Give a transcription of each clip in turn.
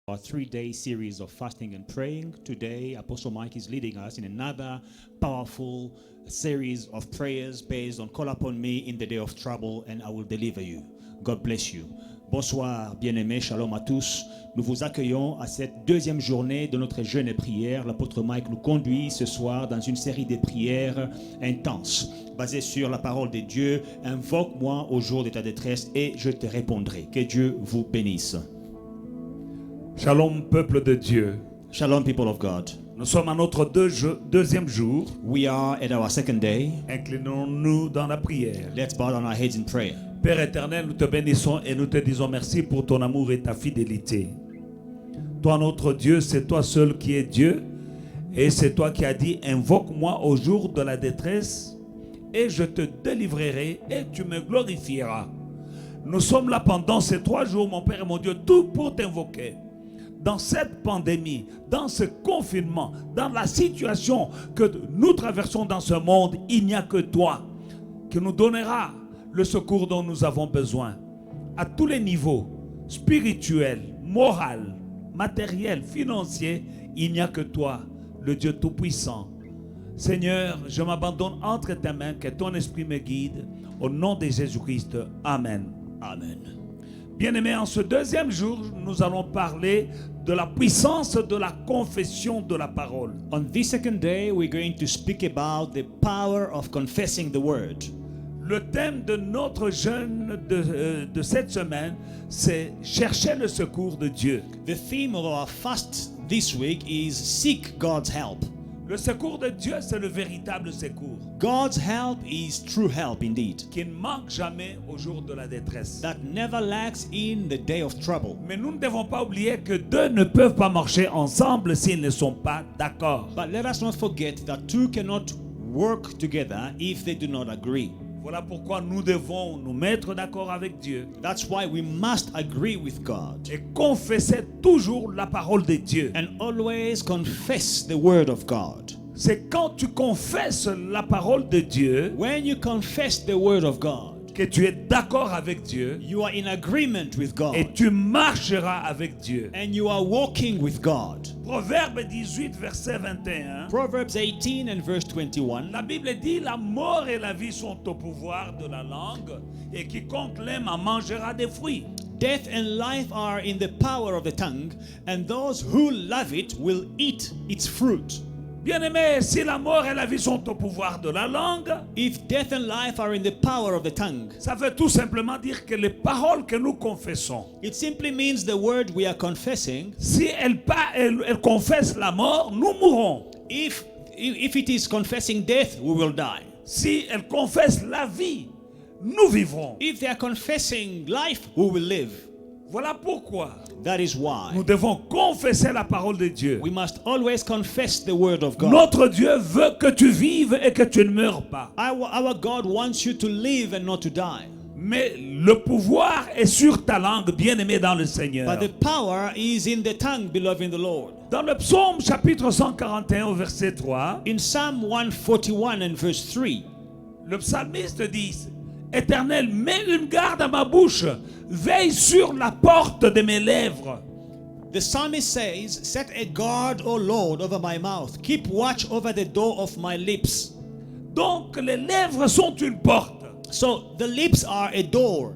Our 3-day series of fasting and praying. Today, Apostle Mike is leading us in another powerful series of prayers based on call upon me in the day of trouble and I will deliver you. God bless you. Bonsoir, bien-aimés, shalom à tous. Nous vous accueillons à cette deuxième journée de notre jeûne et prière. L'apôtre Mike nous conduit ce soir dans une série de prières intenses, basées sur la parole de Dieu. Invoque-moi au jour de ta détresse et je te répondrai. Que Dieu vous bénisse. Shalom, peuple de Dieu. Shalom, people of God. Nous sommes à notre deuxième jour. We are at our second day. Inclinons-nous dans la prière. Let's bow down our heads in prayer. Père éternel, nous te bénissons et nous te disons merci pour ton amour et ta fidélité. Toi, notre Dieu, c'est toi seul qui es Dieu. Et c'est toi qui as dit, invoque-moi au jour de la détresse et je te délivrerai et tu me glorifieras. Nous sommes là pendant ces 3 jours, mon Père et mon Dieu, tout pour t'invoquer. Dans cette pandémie, dans ce confinement, dans la situation que nous traversons dans ce monde, il n'y a que toi qui nous donneras le secours dont nous avons besoin. À tous les niveaux, spirituel, moral, matériel, financier, il n'y a que toi, le Dieu Tout-Puissant. Seigneur, je m'abandonne entre tes mains, que ton esprit me guide. Au nom de Jésus-Christ, Amen. Amen. Bien-aimés, en ce deuxième jour, nous allons parler de la puissance de la confession de la parole. On this second day, we're going to speak about the power of confessing the word. Le thème de notre jeûne de cette semaine, c'est chercher le secours de Dieu. The theme of our fast this week is seek God's help. Le secours de Dieu, c'est le véritable secours. God's help is true help indeed. Qui ne manque jamais au jour de la détresse. That never lacks in the day of trouble. Mais nous ne devons pas oublier que deux ne peuvent pas marcher ensemble s'ils ne sont pas d'accord. But let us not forget that two cannot work together if they do not agree. Voilà pourquoi nous devons nous mettre d'accord avec Dieu. That's why we must agree with God. Et confesser toujours la parole de Dieu. And always confess the word of God. C'est quand tu confesses la parole de Dieu, when you confess the word of God, que tu es d'accord avec Dieu, you are in agreement with God, et tu marcheras avec Dieu. and you are walking with God. Proverbe 18, verset 21. Proverbs 18 and verse 21. La Bible dit, la mort et la vie sont au pouvoir de la langue, et quiconque l'aime en mangera des fruits. Death and life are in the power of the tongue, and those who love it will eat its fruit. Bien-aimés, si la mort et la vie sont au pouvoir de la langue, if death and life are in the power of the tongue, ça veut tout simplement dire que les paroles que nous confessons, it simply means the word we are confessing, si elles confessent la mort, nous mourrons. If it is confessing death, we will die. Si elles confessent la vie, nous vivrons. If they are confessing life, we will live. Voilà pourquoi that is why nous devons confesser la parole de Dieu. We must always confess the word of God. Notre Dieu veut que tu vives et que tu ne meurs pas. Our God wants you to live and not to die. Mais le pouvoir est sur ta langue, bien-aimé dans le Seigneur. But the power is in the tongue, beloved in the Lord. Dans le psaume chapitre 141 au verset 3, in Psalm 141 and verse 3, le psalmiste dit, Éternel, mets une garde à ma bouche, veille sur la porte de mes lèvres. The psalmist says, set a guard, O Lord, over my mouth. Keep watch over the door of my lips. Donc les lèvres sont une porte. So the lips are a door.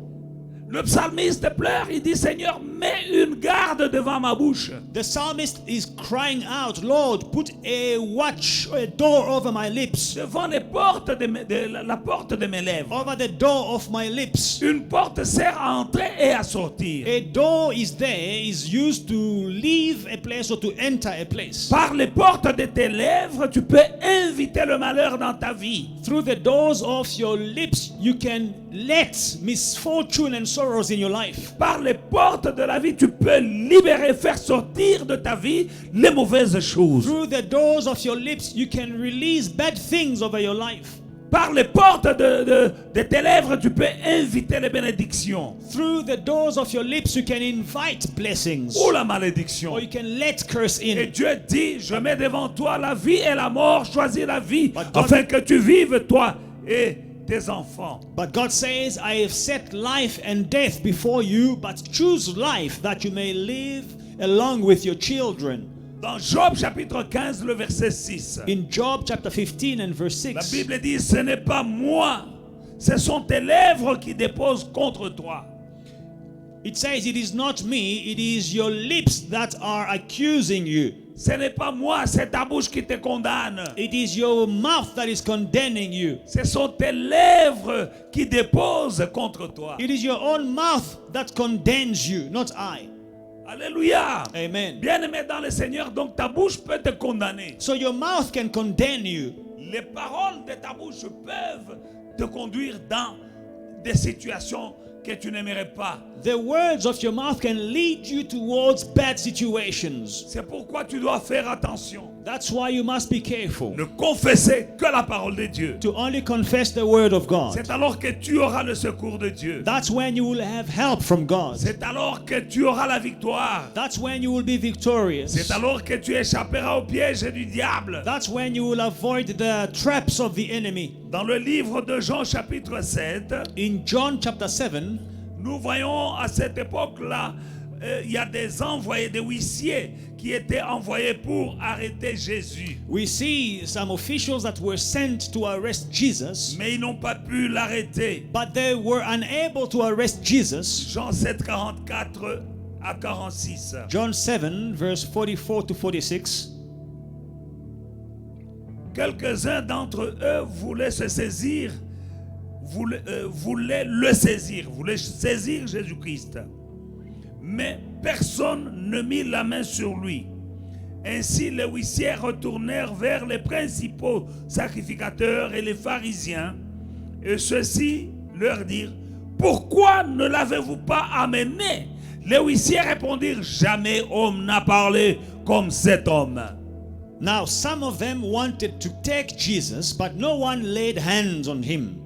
Le psalmiste pleure, il dit, Seigneur, mets une garde devant ma bouche. The psalmist is crying out, Lord, put a watch, a door over my lips. Devant les portes la porte de mes lèvres. Over the door of my lips. Une porte sert à entrer et à sortir. A door is used to leave a place or to enter a place. Par les portes de tes lèvres, tu peux inviter le malheur dans ta vie. Through the doors of your lips, you can let misfortune and sorrows in your life. Par les portes de la vie, tu peux libérer, faire sortir de ta vie les mauvaises choses. Through the doors of your lips, you can release bad things over your life. Par les portes de tes lèvres, tu peux inviter les bénédictions. Through the doors of your lips, you can invite blessings. Ou la malédiction. Or you can let curse in. Et Dieu dit, je mets devant toi la vie et la mort, choisis la vie, afin que tu vives, toi et tes enfants. But God says, I have set life and death before you, but choose life that you may live along with your children. Dans Job chapitre 15, le verset 6, In Job chapter 15 and verse la 6, Bible dit, ce n'est pas moi, ce sont tes lèvres qui déposent contre toi. it says, it is not me, it is your lips that are accusing you. Ce n'est pas moi, c'est ta bouche qui te condamne. It is your mouth that is condemning you. Ce sont tes lèvres qui déposent contre toi. It is your own mouth that condemns you, not I. Alléluia. Amen. Bien-aimé dans le Seigneur, donc ta bouche peut te condamner. So your mouth can condemn you. Les paroles de ta bouche peuvent te conduire dans des situations que tu n'aimerais pas. The words of your mouth can lead you towards bad situations. C'est pourquoi tu dois faire attention. That's why you must be careful Ne confesser que la parole de Dieu. to only confess the word of God. C'est alors que tu auras le secours de Dieu. That's when you will have help from God. C'est alors que tu auras la victoire. That's when you will be victorious. C'est alors que tu échapperas au piège du diable. That's when you will avoid the traps of the enemy. Dans le livre de Jean chapitre 7, In John chapter 7, nous voyons à cette époque-là, il y a des envoyés, des huissiers qui étaient envoyés pour arrêter Jésus. we see some officials that were sent to arrest Jesus, Mais ils n'ont pas pu l'arrêter. but they were unable to arrest Jesus. Jean 7, 44 à 46. John 7, verse 44 to 46. Quelques-uns d'entre eux voulaient se saisir, voulaient le saisir, voulaient saisir Jésus-Christ. Mais personne ne mit la main sur lui. Ainsi les huissiers retournèrent vers les principaux sacrificateurs et les pharisiens, et ceux-ci leur dirent, pourquoi ne l'avez-vous pas amené? Les huissiers répondirent, jamais homme n'a parlé comme cet homme. Now some of them wanted to take Jesus, but no one laid hands on him.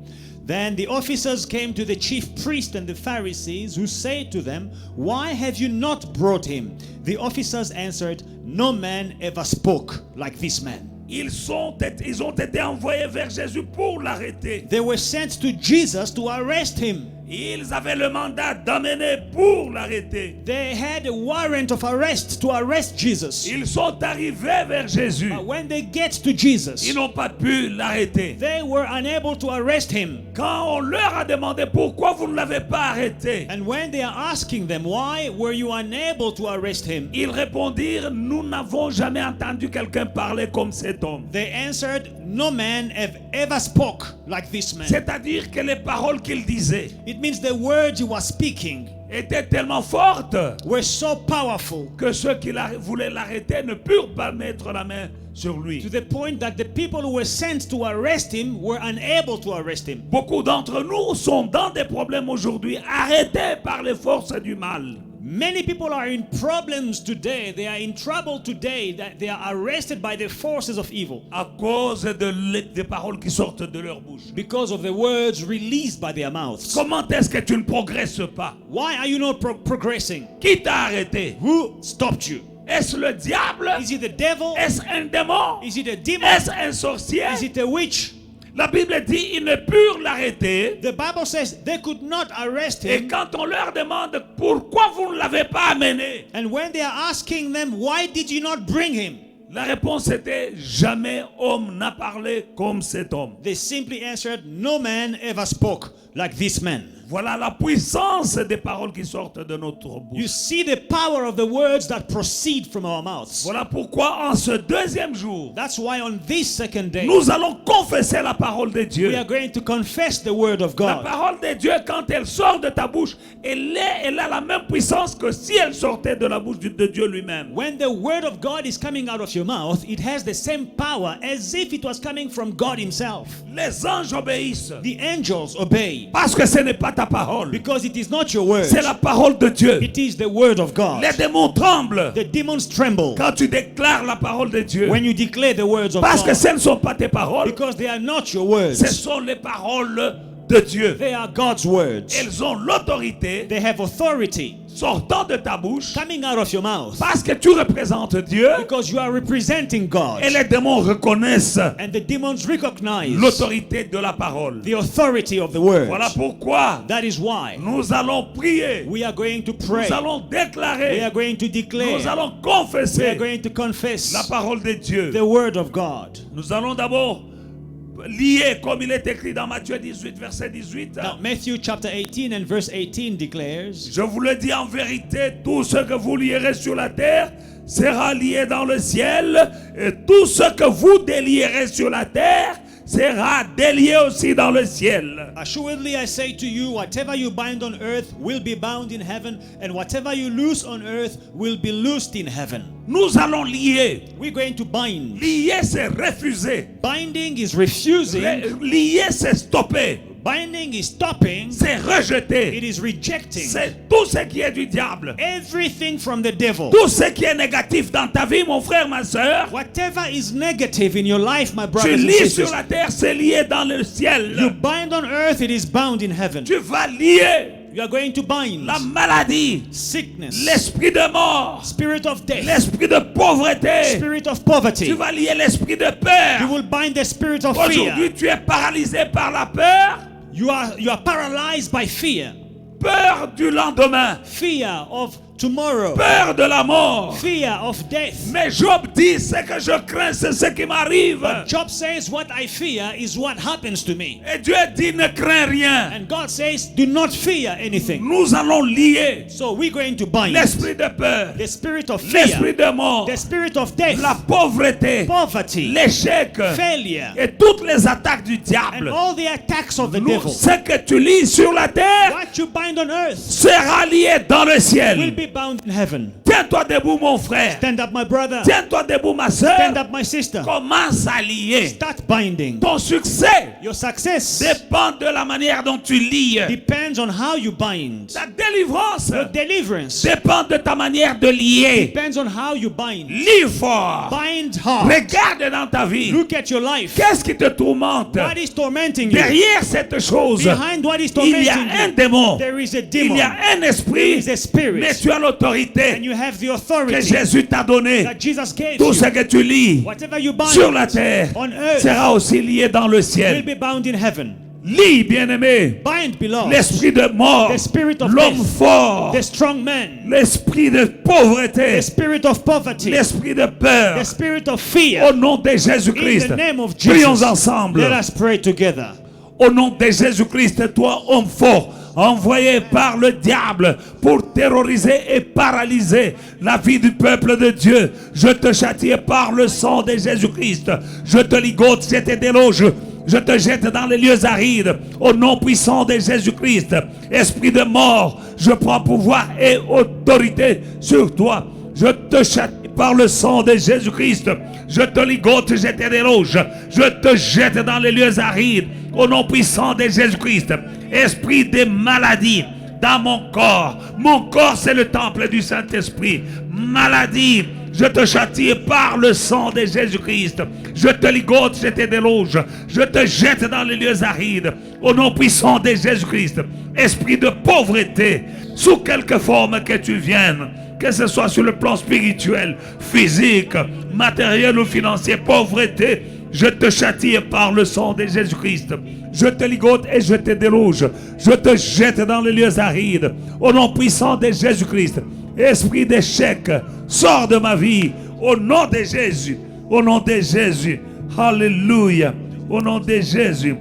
Then the officers came to the chief priest and the Pharisees, who said to them, why have you not brought him? The officers answered, no man ever spoke like this man. Ils ont été envoyés vers Jésus pour l'arrêter. They were sent to Jesus to arrest him. Ils avaient le mandat d'amener pour l'arrêter. They had a warrant of arrest to arrest Jesus. Ils sont arrivés vers Jésus. But when they get to Jesus, Ils n'ont pas pu l'arrêter. they were unable to arrest him. Quand on leur a demandé pourquoi vous ne l'avez pas arrêté, And when they are asking them, why were you unable to arrest him? ils répondirent, nous n'avons jamais entendu quelqu'un parler comme cet homme. They answered, no man have ever spoke like this man. C'est-à-dire que les paroles qu'il disait It means the words he was speaking étaient tellement fortes were so powerful que ceux qui voulaient l'arrêter ne purent pas mettre la main sur lui. to the point that the people who were sent to arrest him were unable to arrest him. Beaucoup d'entre nous sont dans des problèmes aujourd'hui, arrêtés par les forces du mal. Many people are in problems today. They are in trouble today. That they are arrested by the forces of evil À cause des paroles qui sortent de leur bouche. because of the words released by their mouths. Comment est-ce que tu ne progresses pas? Why are you not progressing? Qui t'a arrêté? Who stopped you? Est-ce le diable? Is it the devil? Est-ce un démon? Is it a demon? Est-ce un sorcier? Is it a witch? La Bible dit ils ne purent l'arrêter. The Bible says they could not arrest Et him. quand on leur demande pourquoi vous ne l'avez pas amené, And when they are asking them, why did you not bring him? la réponse était jamais homme n'a parlé comme cet homme. They simply answered, no man ever spoke like this man. Voilà la puissance des paroles qui sortent de notre You bouche. see the power of the words that proceed from our mouths. Voilà pourquoi en ce deuxième jour, That's why on this second day, nous allons confesser la parole de Dieu. we are going to confess the word of La God. parole de Dieu, quand elle sort de ta bouche, elle a la même puissance que si elle sortait de la bouche de Dieu lui-même. When the word of God is coming out of your mouth, it has the same power as if it was coming from God himself. Les anges obéissent The angels obey parce que ce n'est pas ta parole, because it is not your word. c'est la parole de Dieu. It is the word of God. Les démons tremblent The demons tremble quand tu déclares la parole de Dieu when you declare the words of parce que God ce ne sont pas tes paroles, because they are not your words. ce sont les paroles de Dieu. They are God's words. Elles ont l'autorité They have authority sortant de ta bouche coming out of your mouth parce que tu représentes Dieu because you are representing God. et les démons reconnaissent And the demons recognize l'autorité de la parole. the authority of the word. Voilà pourquoi That is why nous allons prier, we are going to pray. nous allons We déclarer, are going to declare. nous allons We are confesser going to confess la parole de Dieu. the word of God. Nous allons d'abord lier comme il est écrit dans Matthieu 18, verset 18. Now, Matthew chapter 18 and verse 18 declares, Je vous le dis en vérité, tout ce que vous lierez sur la terre sera lié dans le ciel, et tout ce que vous délierez sur la terre sera délié aussi dans le ciel. Assuredly I say to you, whatever you bind on earth will be bound in heaven, and whatever you loose on earth will be loosed in heaven. Nous allons lier. We're going to bind. Lier, c'est refuser. Binding is refusing. Lier, c'est stopper. Binding is stopping. C'est It rejeter. is rejecting. C'est tout ce qui est du diable. Everything from the devil. Tout ce qui est négatif dans ta vie, mon frère, ma soeur. Whatever is negative in your life, my Tu brothers and lis sisters, sur la terre, c'est lié dans le you ciel. bind on earth, it is bound in heaven. Tu vas lier You are going to bind la maladie, sickness, l'esprit de mort, spirit of death, l'esprit de pauvreté. spirit of poverty. Tu vas lier l'esprit de You peur. will bind the spirit of Aujourd'hui, fear. tu es paralysé par la peur. You are paralyzed by fear. Peur du lendemain. Fear of tomorrow. Peur de la mort. Fear of death. Mais Job dit, ce que je crains, c'est ce qui m'arrive. Job says, what I fear is what happens to me. Et Dieu dit, ne crains rien. And God says, do not fear anything. Nous allons lier So we're going to bind l'esprit de peur, the spirit of l'esprit fear, de mort, the spirit of death, la pauvreté, poverty, l'échec failure, et toutes les attaques du and diable. all the attacks of the Nous, devil. ce que tu lis sur la terre What you bind on earth sera lié dans le will ciel. be bound in heaven. Tiens-toi debout, mon frère. Stand up, my brother. Tiens-toi debout, ma soeur. Stand up, my sister. Commence à lier. Start binding. Ton succès Your success dépend de la manière dont tu lis. depends on how you bind. Ta délivrance Your deliverance dépend de ta manière de lier. depends on how you bind. Lis fort. Bind hard. Regarde dans ta vie. Look at your life. Qu'est-ce qui te tourmente? What is tormenting you? Derrière cette chose, Behind what is il y a tormenting un you, démon. there is a Il demon. y a un There esprit. is a spirit. Mais tu as And l'autorité you have the que authority Jésus t'a donnée. that Jesus gave Tout ce you. que tu lis Whatever you bind sur la terre on earth sera aussi lié dans le will ciel. be bound in heaven. Lis, bien-aimé, Bind, beloved, l'esprit de mort, the spirit of l'homme death, fort, the strong man, l'esprit de pauvreté, the spirit of poverty, l'esprit de peur. the spirit of fear. Au nom de Jésus-Christ, In the name of prions Jesus, ensemble. let us pray together. Au nom de Jésus-Christ, toi, homme fort, envoyé par le diable pour terroriser et paralyser la vie du peuple de Dieu, je te châtie par le sang de Jésus-Christ. Je te ligote, je te déloge. Je te jette dans les lieux arides, au nom puissant de Jésus-Christ. Esprit de mort, je prends pouvoir et autorité sur toi. Je te châtie par le sang de Jésus-Christ. Je te ligote, je te déloge. Je te jette dans les lieux arides, au nom puissant de Jésus-Christ. Esprit de maladie dans mon corps. Mon corps, c'est le temple du Saint-Esprit. Maladie, je te châtie par le sang de Jésus-Christ. Je te ligote, je te déloge. Je te jette dans les lieux arides. Au nom puissant de Jésus-Christ. Esprit de pauvreté, sous quelque forme que tu viennes, que ce soit sur le plan spirituel, physique, matériel ou financier, pauvreté, je te châtie par le sang de Jésus-Christ. Je te ligote et je te déloge. Je te jette dans les lieux arides. Au nom puissant de Jésus-Christ. Esprit d'échec, sors de ma vie. Au nom de Jésus. Au nom de Jésus. Alléluia. Au nom de Jésus.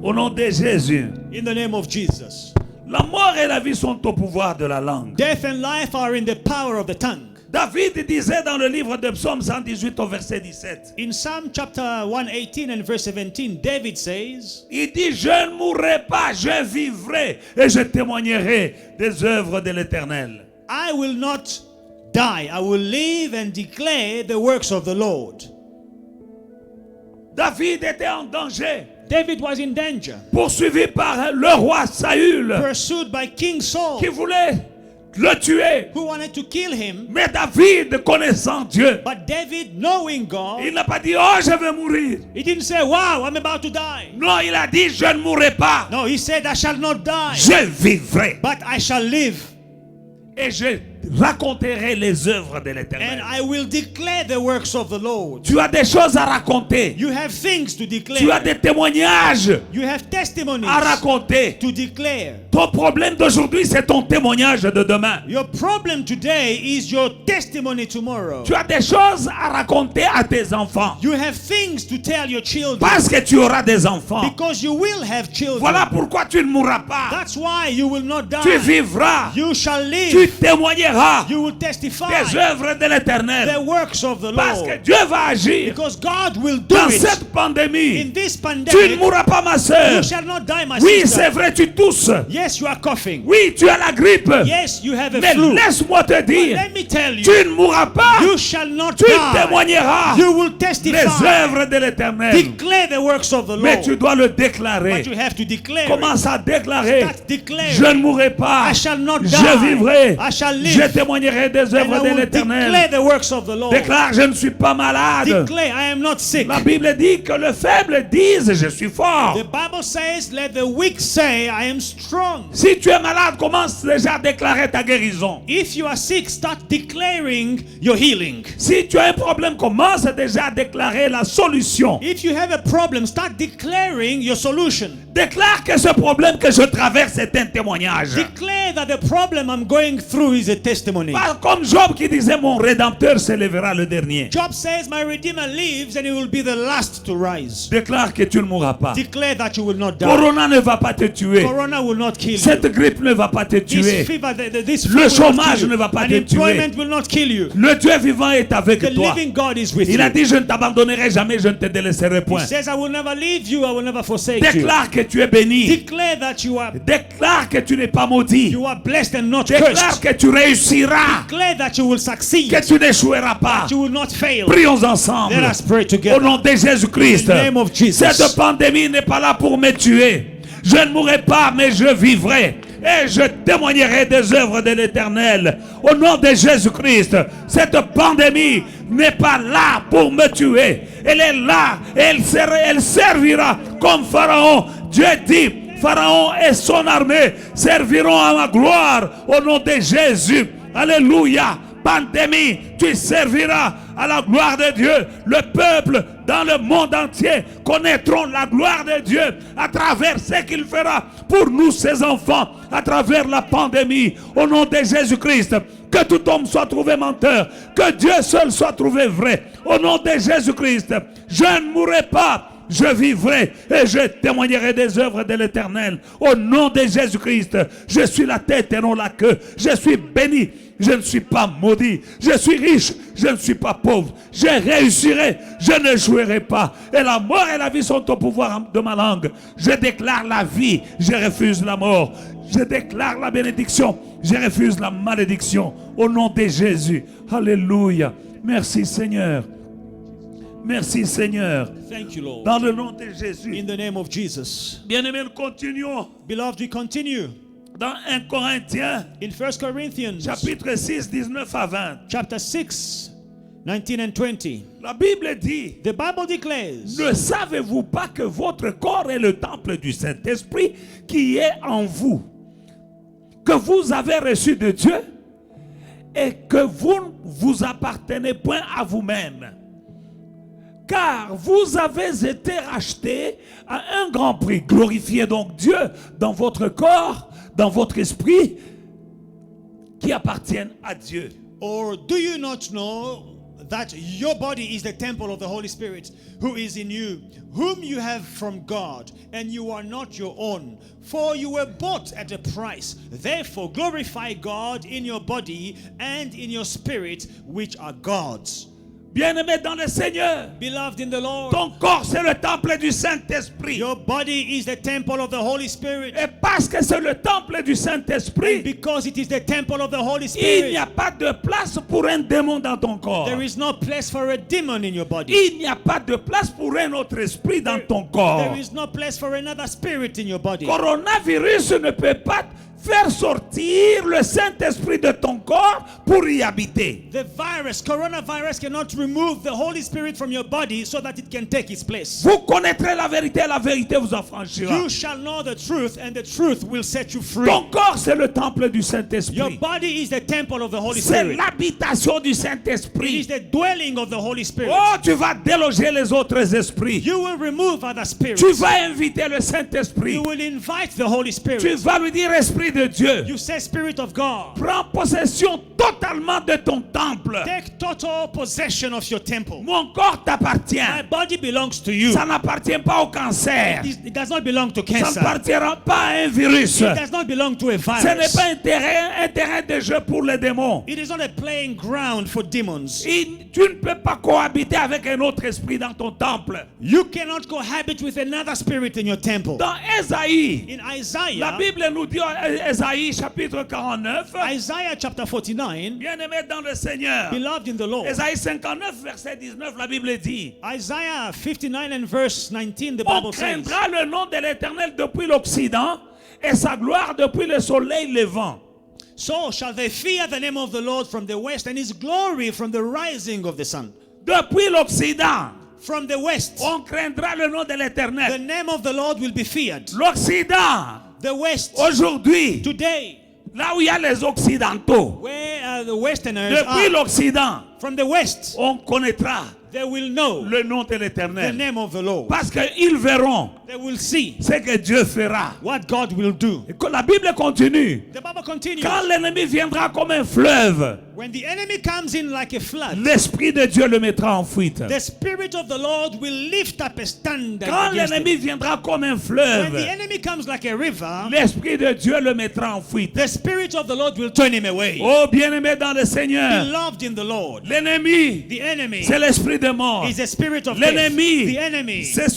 Au nom de Jésus. In the name of Jesus. La mort et la vie sont au pouvoir de la langue. Death and life are in the power of the tongue. David disait dans le livre de Psaume 118 au verset 17. In Psalm chapter 118 and verse 17, David says, Il dit, je ne mourrai pas, je vivrai et je témoignerai des œuvres de l'Éternel. I will not die. I will live and declare the works of the Lord. David était en danger, David was in danger, poursuivi par le roi Saül, pursued by King Saul, qui voulait le tuer. who wanted to kill him. Mais David, connaissant Dieu, But David, knowing God, il n'a pas dit, oh, je vais mourir. he didn't say, wow, I'm about to die. Non, il a dit, je ne mourrai pas. No, he said, I shall not die, Je vivrai. but I shall live. Et je raconterai les œuvres de And l'Éternel. I will declare the works of the Lord. Tu as des choses à raconter. You have things to Tu as declare. des témoignages You have testimonies à raconter. to declare. Ton problème d'aujourd'hui, c'est ton témoignage de demain. Your problem today is your testimony tomorrow. Tu as des choses à raconter à tes enfants. You have things to tell your children Parce que tu auras des enfants. because you will have children. Voilà pourquoi tu ne mourras pas. That's why you will not Tu die. vivras. You shall Tu live. témoigneras You will testify des œuvres de the l'Éternel. works of the Parce que Lord. Dieu va agir. Because God will do Dans it. cette pandémie, In this tu ne pandemic, mourras pas, ma soeur. you shall not die, my Oui, c'est sister. vrai, tu tousses. Yes, you are coughing. Oui, tu as la grippe. Yes, you have a Mais flu. laisse-moi te But dire, let me tell tu you, ne mourras pas. you shall not Tu die. témoigneras You will les testify. œuvres de l'Éternel. Declare the works of the Mais tu Lord. dois le déclarer. But you have to declare it. Commence à déclarer. Start declaring. Je ne mourrai pas. I shall not Je die. vivrai. I shall live. Je témoignerai des And I œuvres de will l'Éternel. declare the works of the Lord. Déclare, je ne suis pas malade. Declare, I am not sick. La Bible dit que le faible dise, je suis fort. The Bible says, let the weak say, I am strong. Si tu es malade, commence déjà à déclarer ta guérison. If you are sick, start declaring your healing. Si tu as un problème, commence déjà à déclarer la solution. If you have a problem, start declaring your solution. Déclare que ce problème que je traverse est un témoignage. Declare that the problem I'm going through is a testimony. Pas comme Job qui disait, mon rédempteur s'élèvera le dernier. Job says, my Redeemer lives and he will be the last to rise. Déclare que tu ne mourras pas. Declare that you will not die. Corona ne va pas te tuer. Corona will not kill you. Cette grippe ne va pas te This tuer. fever, this Le flu will not chômage kill you. ne va pas te tuer. Unemployment will not kill you. Le Dieu vivant est avec The toi. living God is with Il you. a dit, je ne t'abandonnerai jamais, je ne te délaisserai He point. says, I will never leave you, I will never forsake you. Déclare que tu es béni. Declare that Déclare que tu n'es pas maudit. you are blessed and not Déclare cursed. que tu réussiras. Declare that you will succeed. Que tu n'échoueras pas. That you will not fail. Prions ensemble. Let us pray Au together. nom de Jésus-Christ. In the name of Jesus. Cette pandémie n'est pas là pour me tuer. Je ne mourrai pas, mais je vivrai. Et je témoignerai des œuvres de l'Éternel. Au nom de Jésus-Christ, cette pandémie n'est pas là pour me tuer. Elle est là et elle servira comme Pharaon. Dieu dit, Pharaon et son armée serviront à ma gloire. Au nom de Jésus. Alléluia. Pandémie, tu serviras à la gloire de Dieu. Le peuple dans le monde entier connaîtront la gloire de Dieu à travers ce qu'il fera pour nous, ses enfants, à travers la pandémie. Au nom de Jésus-Christ, que tout homme soit trouvé menteur, que Dieu seul soit trouvé vrai. Au nom de Jésus-Christ, je ne mourrai pas. Je vivrai et je témoignerai des œuvres de l'Éternel. Au nom de Jésus-Christ, je suis la tête et non la queue. Je suis béni, je ne suis pas maudit. Je suis riche, je ne suis pas pauvre. Je réussirai, je ne jouerai pas. Et la mort et la vie sont au pouvoir de ma langue. Je déclare la vie, je refuse la mort. Je déclare la bénédiction, je refuse la malédiction. Au nom de Jésus. Alléluia. Merci Seigneur. Merci Seigneur. Thank you, Lord. Dans le nom de Jésus. In the name of Jesus. Bien-aimés, nous continuons Beloved, we continue dans 1 Corinthiens, in 1 Corinthians chapitre 6, 19 à 20. chapter 6, 19 and 20. La Bible dit, The Bible declares, ne savez-vous pas que votre corps est le temple du Saint-Esprit qui est en vous, que vous avez reçu de Dieu et que vous ne vous appartenez point à vous-même? Car vous avez été rachetés à un grand prix. Glorifiez donc Dieu dans votre corps, dans votre esprit, qui appartiennent à Dieu. or do you not know that your body is the temple of the Holy Spirit who is in you, whom you have from God, and you are not your own? For you were bought at a price. Therefore glorify God in your body and in your spirit, which are God's. Bien-aimés dans le Seigneur, Beloved in the Lord, ton corps c'est le temple du Saint-Esprit. your body is the temple of the Holy Spirit. Et parce que c'est le temple du And Saint-Esprit, because it is the temple of the Holy il n'y Spirit, a pas de place pour un démon dans ton corps. there is no place for a demon in your body. Il n'y a pas de place pour un autre esprit dans ton corps. There is no place for another spirit in your body. Coronavirus ne peut pas faire sortir le Saint-Esprit de ton corps pour y habiter. The coronavirus cannot remove the Holy Spirit from your body so that it can take its place. Vous connaîtrez la vérité vous affranchira. You shall know the truth and the truth will set you free. Ton corps, c'est le temple du Your Saint-Esprit. body is the temple of the Holy C'est Spirit. l'habitation du It is Saint-Esprit. the dwelling of the Holy Spirit. Oh, tu vas déloger les autres esprits. You will remove other spirits. Tu vas inviter le Saint-Esprit. You will invite the Holy Spirit. Tu vas lui dire, Esprit de Dieu, You say, Spirit of God, prends possession totalement de ton temple. take total possession of your temple. Mon corps t'appartient. My body belongs to you. Ça n'appartient pas au cancer. It does not belong to Ça ne cancer. appartiendra pas à un virus. It does not belong to a Ce n'est virus. pas un terrain de jeu pour les démons. It is not a playing ground for demons. Tu ne peux pas cohabiter avec un autre esprit dans ton temple. You cannot cohabit with another spirit in your temple. Dans Ésaïe, In la Isaiah, Bible nous dit, Ésaïe chapitre 49, Isaiah chapter 49, bien-aimé dans le Seigneur. beloved in the Lord. Ésaïe 59, verset 19, la Bible dit, Isaiah 59 and verse 19, the on Bible says, craindra le nom de l'Éternel depuis l'Occident et sa gloire depuis le soleil levant. So shall they fear the name of the Lord from the west and his glory from the rising of the sun. Depuis l'Occident, From the west, on craindra le nom de the l'Éternel. name of the Lord will be feared. L'Occident, The west, aujourd'hui, today, là où il y a les Occidentaux, where the westerners depuis are, l'Occident, from the west, on connaîtra they will know le nom de the l'Éternel. name of the Lord. Parce qu'ils verront They will see ce que Dieu fera. what God will do. Et que la Bible continue. The Bible continues. Quand l'ennemi viendra comme un fleuve, When the enemy comes in like a flood, l'Esprit de Dieu le mettra en fuite. the Spirit of the Lord will lift up a standard Quand against l'ennemi it. viendra comme un When the fleuve, enemy comes like a river, l'Esprit de Dieu le mettra en fuite. the Spirit of the Lord will turn him away. Oh, bien-aimé dans le Seigneur, Beloved in the Lord, l'ennemi, the enemy c'est l'esprit de mort. is a spirit of death. L'ennemi, The enemy, c'est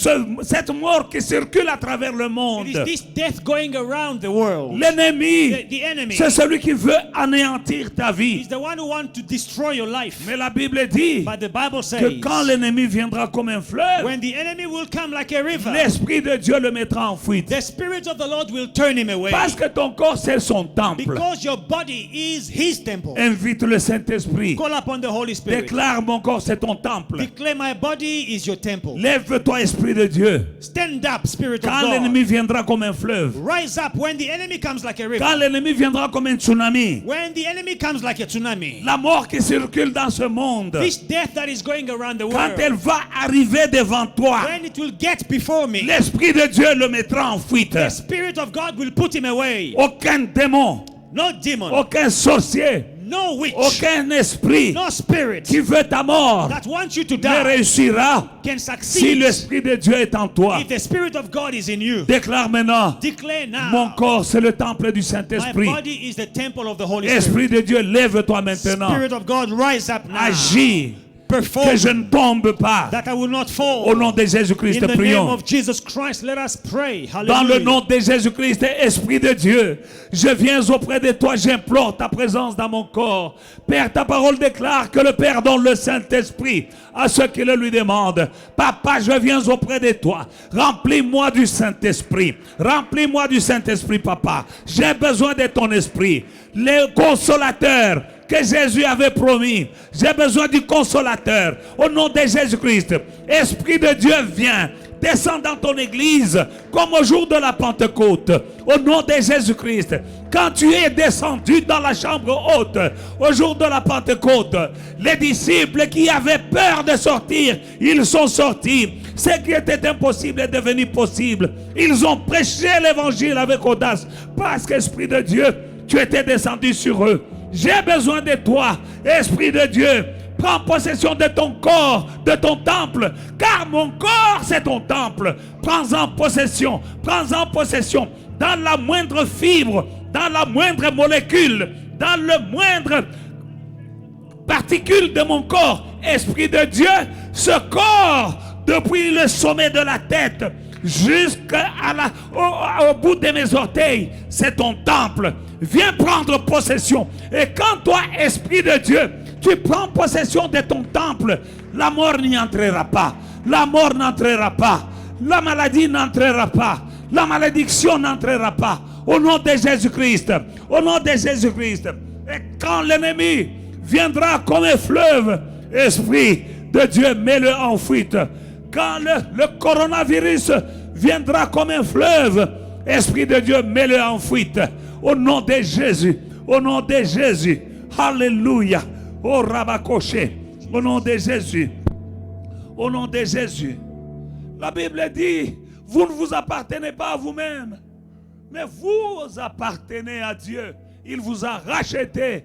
cette mort qui circule à travers le it monde. is this death going around the world. L'ennemi, The enemy c'est celui qui veut anéantir ta vie. is the one who wants to destroy your life. Mais la Bible dit But the Bible que says, quand l'ennemi viendra comme un fleuve, when the enemy will come like a river, l'Esprit de Dieu le mettra en fuite. the Spirit of the Lord will turn him away. Parce que ton corps, c'est son temple. Because your body is his temple. Invite le Saint-Esprit. Call upon the Holy Spirit. Déclare, mon corps, c'est ton temple. Declare, my body is your temple. Lève-toi, Esprit de Dieu. Stand up, Spirit of Quand God. l'ennemi viendra comme un fleuve, Rise up when the enemy comes like a river. quand l'ennemi viendra comme un tsunami, When the enemy comes like a tsunami. la mort qui circule dans ce monde, This death that is going around the quand world. elle va arriver devant toi, When it will get before me. l'Esprit de Dieu le mettra en fuite. The Spirit of God will put him away. Aucun démon, No demon. aucun sorcier, No witch. aucun esprit No spirit qui veut ta mort that wants you to ne die réussira can si succeed l'Esprit de Dieu est en toi. if the Spirit of God is in you. Déclare maintenant, Declare mon now. corps c'est le temple du My Saint-Esprit. body is the temple of the Holy Spirit. Esprit de Dieu, lève-toi maintenant. Spirit of God, rise up now. Agis, que Perform je ne tombe pas. that I will not fall. Au nom de Jésus-Christ, In the name prions. of Jesus Christ, let us pray. Dans le Hallelujah. nom de Jésus-Christ, Esprit de Dieu, je viens auprès de toi, j'implore ta présence dans mon corps. Père, ta parole déclare que le Père donne le Saint-Esprit à ceux qui le lui demandent. Papa, je viens auprès de toi. Remplis-moi du Saint-Esprit. Remplis-moi du Saint-Esprit, Papa. J'ai besoin de ton esprit. Le consolateur que Jésus avait promis. J'ai besoin du consolateur. Au nom de Jésus-Christ, Esprit de Dieu, viens. Descends dans ton église comme au jour de la Pentecôte. Au nom de Jésus-Christ. Quand tu es descendu dans la chambre haute au jour de la Pentecôte, les disciples qui avaient peur de sortir, ils sont sortis. Ce qui était impossible est devenu possible. Ils ont prêché l'évangile avec audace parce qu'Esprit de Dieu, tu étais descendu sur eux. J'ai besoin de toi, Esprit de Dieu. Prends possession de ton corps, de ton temple, car mon corps c'est ton temple. Prends-en possession, prends-en possession dans la moindre fibre, dans la moindre molécule, dans le moindre particule de mon corps. Esprit de Dieu, ce corps, depuis le sommet de la tête jusqu'au bout de mes orteils, c'est ton temple. Viens prendre possession. Et quand toi, Esprit de Dieu, tu prends possession de ton temple, la mort n'y entrera pas. La mort n'entrera pas. La maladie n'entrera pas. La malédiction n'entrera pas. Au nom de Jésus-Christ. Au nom de Jésus-Christ. Et quand l'ennemi viendra comme un fleuve, Esprit de Dieu, mets-le en fuite. Quand le coronavirus viendra comme un fleuve, Esprit de Dieu, mets-le en fuite. Au nom de Jésus. Au nom de Jésus. Alléluia. Oh Rabakoché. Au nom de Jésus. Au nom de Jésus. La Bible dit, vous ne vous appartenez pas à vous-même, mais vous appartenez à Dieu. Il vous a racheté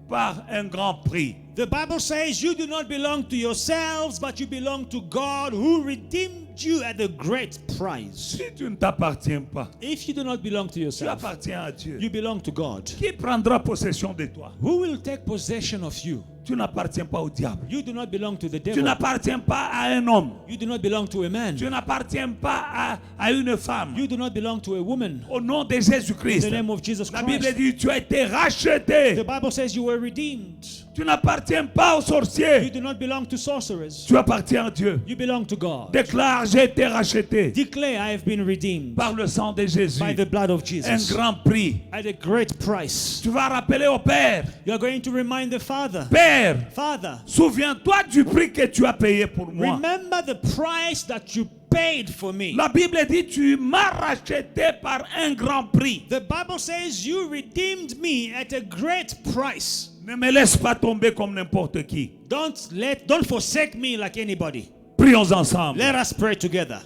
par un grand prix. The Bible says you do not belong to yourselves, but you belong to God who redeemed you at a great price. Si tu ne t'appartiens pas, If you do not belong to tu yourself, appartiens à Dieu. you belong to God. Qui prendra possession de toi? Who will take possession of you? Tu n'appartiens pas au diable. You do not belong to the Tu devil. n'appartiens pas à un homme. You do not belong to a man. Tu n'appartiens pas à une femme. You do not belong to a woman. Au nom de In Jésus-Christ. the name of Jesus La Bible Christ. dit, tu as été The racheté. Bible says you were redeemed. Tu n'appartiens pas aux You sorciers. do not belong to sorcerers. Tu appartiens à Dieu. You belong to God. Déclare, j'ai été racheté Declare, I have been redeemed par le sang de Jésus. by the blood of Un Jesus grand prix. at a great price. Tu vas rappeler au Père. You are going to remind the Father, Père, Father, souviens-toi du prix que tu as payé pour moi. remember the price that you paid for me. La Bible dit, tu m'as racheté par un grand prix. The Bible says you redeemed me at a great price. Ne me laisse pas tomber comme n'importe qui. Don't forsake me like anybody. Prions ensemble. Let us pray together.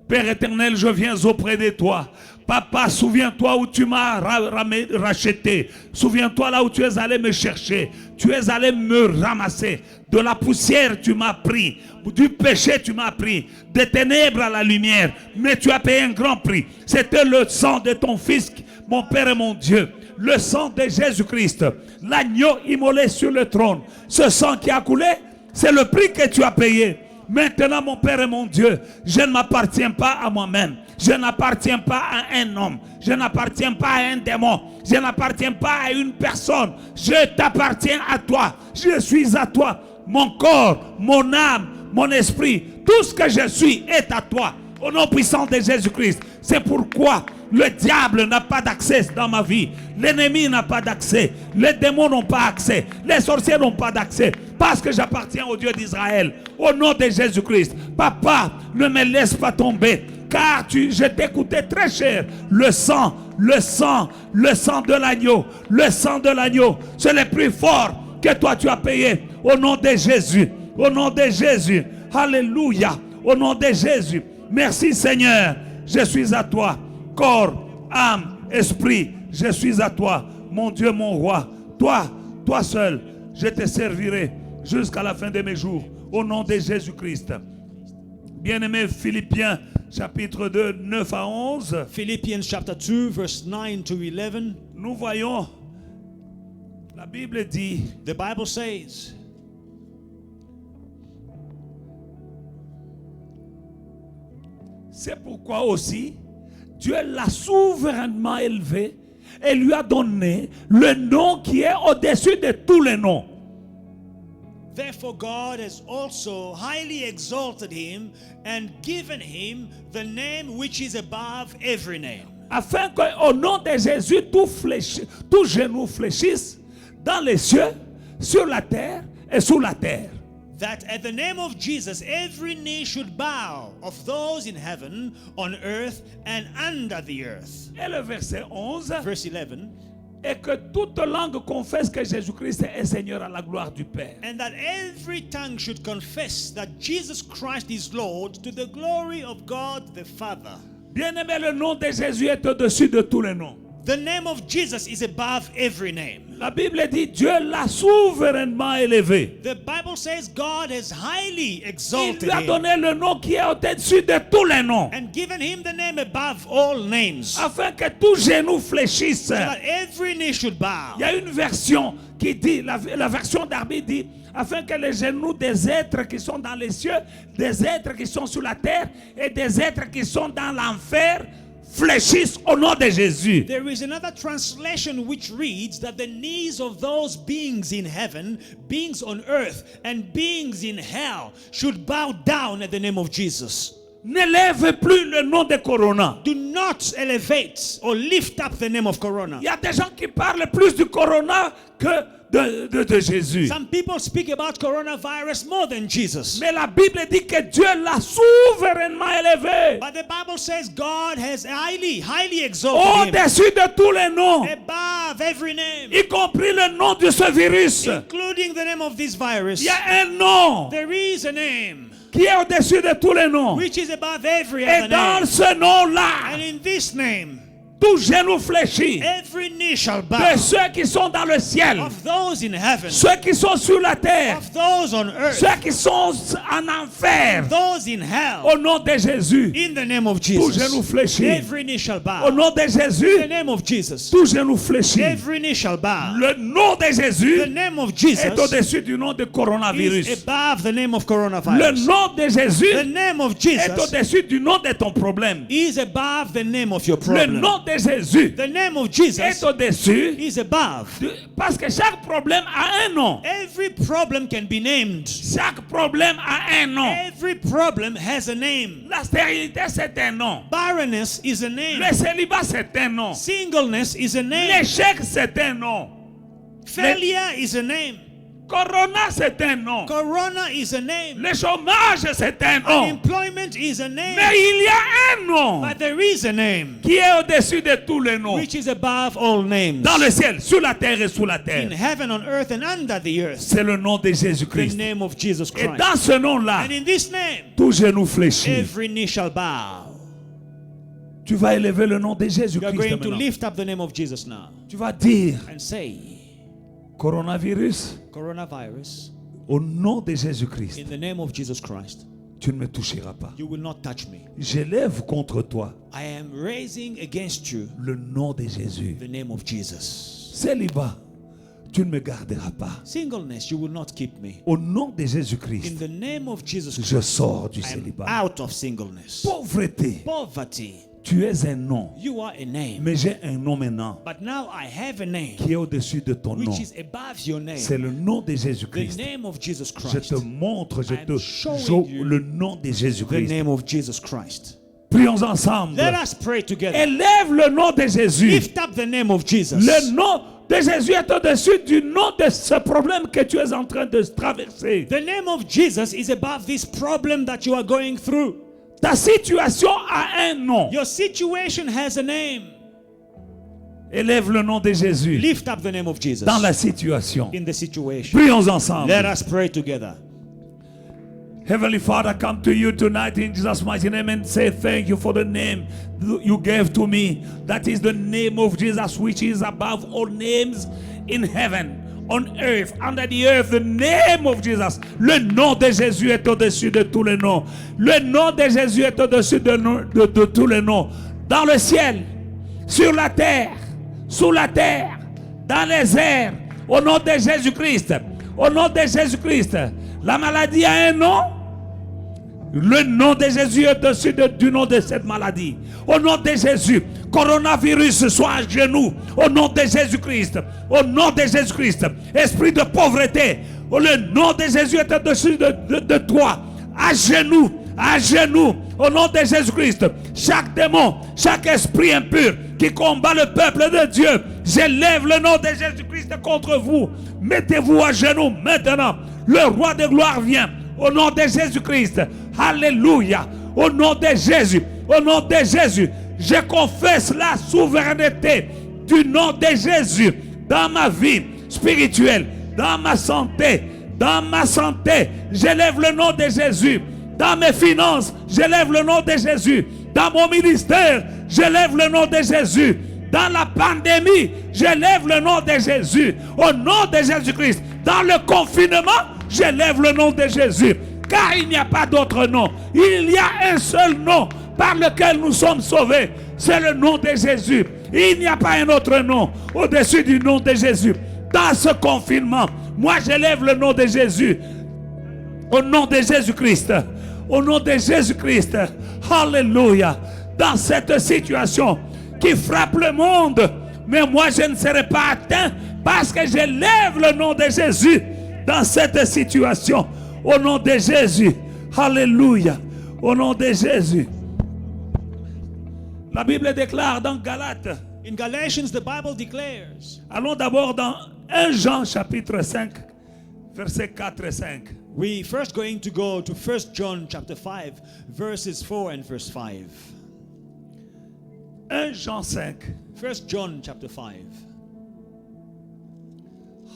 Père éternel, je viens auprès de toi. Papa, souviens-toi où tu m'as racheté. Souviens-toi là où tu es allé me chercher. Tu es allé me ramasser. De la poussière, tu m'as pris. Du péché, tu m'as pris. Des ténèbres à la lumière. Mais tu as payé un grand prix. C'était le sang de ton Fils, mon Père et mon Dieu. Le sang de Jésus-Christ. L'agneau immolé sur le trône. Ce sang qui a coulé, c'est le prix que tu as payé. Maintenant, mon Père et mon Dieu, je ne m'appartiens pas à moi-même. Je n'appartiens pas à un homme. Je n'appartiens pas à un démon. Je n'appartiens pas à une personne. Je t'appartiens à toi. Je suis à toi. Mon corps, mon âme, mon esprit, tout ce que je suis est à toi. Au nom puissant de Jésus-Christ. C'est pourquoi le diable n'a pas d'accès dans ma vie. L'ennemi n'a pas d'accès. Les démons n'ont pas accès. Les sorciers n'ont pas d'accès. Parce que j'appartiens au Dieu d'Israël. Au nom de Jésus-Christ. Papa, ne me laisse pas tomber. Car je t'écoutais très cher. Le sang de l'agneau. Le sang de l'agneau. C'est le plus fort que toi tu as payé. Au nom de Jésus. Au nom de Jésus. Alléluia. Au nom de Jésus. Merci Seigneur. Je suis à toi. Corps, âme, esprit, je suis à toi. Mon Dieu, mon roi. Toi seul, je te servirai jusqu'à la fin de mes jours. Au nom de Jésus-Christ. Bien-aimé, Philippiens chapitre 2, 9 à 11. Philippians chapter 2, verse 9 to 11. Nous voyons, la Bible dit, The Bible says, c'est pourquoi aussi Dieu l'a souverainement élevé et lui a donné le nom qui est au-dessus de tous les noms. therefore God has also highly exalted him and given him the name which is above every name. Afin qu'au nom de Jésus, tout genou fléchisse dans les cieux, sur la terre et sous la terre. That at the name of Jesus every knee should bow, of those in heaven, on earth, and under the earth. Et le verset 11, Verse 11. et que toute langue confesse que Jésus-Christ est Seigneur à la gloire du Père. And that every tongue should confess that Jesus Christ is Lord, to the glory of God the Father. Bien-aimé, le nom de Jésus est au-dessus de tous les noms. The name of Jesus is above every name. La Bible dit Dieu l'a souverainement élevé. The Bible says God has highly Il exalted lui a him donné le nom qui est au-dessus de tous les noms. and given him the name above all names, so Afin que tout genou fléchisse. that every knee should bow. Il y a une version qui dit, la version d'Arby dit, afin que les genoux des êtres qui sont dans les cieux, des êtres qui sont sur la terre et des êtres qui sont dans l'enfer fléchissent au nom de Jésus. There is another translation which reads that the knees of those beings in heaven, beings on earth, and beings in hell should bow down at the name of Jesus. N'élève plus le nom de Corona. Do not not elevate or lift up the name of Corona. Il y a des gens qui parlent plus du corona que de Jésus. Some people speak about coronavirus more than Jesus. Mais la Bible dit que Dieu l'a souverainement élevé. But the Bible says God has highly exalted him Au-dessus de tous les noms, above every name, y compris le nom de ce virus. including the name of this virus. Il y a un nom There is a name qui est au-dessus de tous les noms. which is above every Et other dans name. ce nom-là, And in this name, tout genou fléchit. every knee shall De bow, ceux qui sont dans le ciel, of those in heaven, ceux qui sont sur la terre, of those on earth, ceux qui sont en enfer. those in hell. Au nom de Jésus, In the name of tout genou Jesus, fléchit. every knee shall Au bow. nom de In the Jésus, name of Jesus, tout genou fléchit. every knee shall bow. Le nom de The Jésus name of est Jesus au-dessus du nom de is coronavirus. above the name of Le coronavirus. nom de The Jésus name of est Jesus au-dessus du nom de ton problème. is above the name of your Le problem. nom de Jésus The name of est Jesus au-dessus is above. parce que chaque problème a un nom. Every problem can be named. Chaque problème a un nom. Every problem has a name. La stérilité, c'est un nom. Barrenness is a name. Le célibat, c'est un nom. Singleness is a name. L'échec, c'est un nom. Failure is a name. Corona, c'est un nom. Corona is a name. Le chômage, c'est un nom. Unemployment is a name. Mais il y a un nom But there is a name qui est au-dessus de tous les noms. which is above all names. Dans le ciel, sur la terre et sous la In terre. heaven, on earth, and under the earth. C'est le nom de The Jésus-Christ. name of Jesus Et Christ. dans ce nom-là, And in this name, tout genou fléchit. every knee shall bow. Tu vas élever le nom de You are Jésus-Christ going to maintenant. lift up the name of Jesus now Tu vas dire, and say, coronavirus, coronavirus, au nom de Jésus-Christ, in the name of Jesus Christ, tu ne me toucheras pas. you will not touch me. J'élève contre toi I am raising against you le nom de Jésus. the name of Jesus. Célibat, tu ne me garderas pas. Singleness, you will not keep me. Au nom de In Jésus-Christ, the name of Jesus je Christ, sors du I am célibat. out of singleness. Pauvreté, Poverty, tu es un nom. you are a name. Mais j'ai un nom maintenant But now I have a name qui est au-dessus de ton nom. which is above your name. C'est le nom de The Jésus-Christ. name of Jesus Je Christ. te montre, je I am te showing joue you le nom de The Jésus-Christ. name of Jesus Christ. Prions ensemble. Let us pray together. Élève le nom de Jésus. Lift up the name of Jesus. Le nom de Jésus est au-dessus du nom de ce problème que tu es en train de traverser. The name of Jesus is above this problem that you are going through. Ta situation a un nom. Your situation has a name. Élève le nom de Jésus Lift up the name of Jesus dans la situation. in the situation. Prions ensemble. Let us pray together. Heavenly Father, come to you tonight in Jesus' mighty name and say thank you for the name you gave to me. That is the name of Jesus, which is above all names in heaven, on earth, under the earth. The name of Jesus. Le nom de Jésus est au-dessus de tous les noms. Le nom de Jésus est au-dessus de tous les noms. Dans le ciel, sur la terre, sous la terre, dans les airs, au nom de Jésus-Christ. Au nom de Jésus-Christ. La maladie a un nom. Le nom de Jésus est au-dessus du nom de cette maladie. Au nom de Jésus, coronavirus soit à genoux. Au nom de Jésus-Christ. Au nom de Jésus-Christ. Esprit de pauvreté. Le nom de Jésus est au-dessus de toi. À genoux. À genoux. Au nom de Jésus-Christ. Chaque démon, chaque esprit impur qui combat le peuple de Dieu, j'élève le nom de Jésus-Christ contre vous. Mettez-vous à genoux maintenant. Le roi de gloire vient. Au nom de Jésus-Christ. Alléluia. Au nom de Jésus. Au nom de Jésus. Je confesse la souveraineté du nom de Jésus dans ma vie spirituelle, dans ma santé. Dans ma santé, j'élève le nom de Jésus. Dans mes finances, j'élève le nom de Jésus. Dans mon ministère, j'élève le nom de Jésus. Dans la pandémie, j'élève le nom de Jésus. Au nom de Jésus-Christ. Dans le confinement, j'élève le nom de Jésus. Car il n'y a pas d'autre nom. Il y a un seul nom par lequel nous sommes sauvés. C'est le nom de Jésus. Il n'y a pas un autre nom au-dessus du nom de Jésus. Dans ce confinement, moi j'élève le nom de Jésus. Au nom de Jésus-Christ. Au nom de Jésus-Christ. Alléluia. Dans cette situation qui frappe le monde, mais moi je ne serai pas atteint parce que j'élève le nom de Jésus dans cette situation. Au nom de Jésus. Alléluia. Au nom de Jésus. La Bible déclare dans Galates. In Galatians, the Bible declares. Allons d'abord dans 1 Jean chapitre 5, versets 4 et 5. We first going to go to 1 John chapter 5, verses 4 and verse 5. 1 Jean 5. 1 John chapter 5.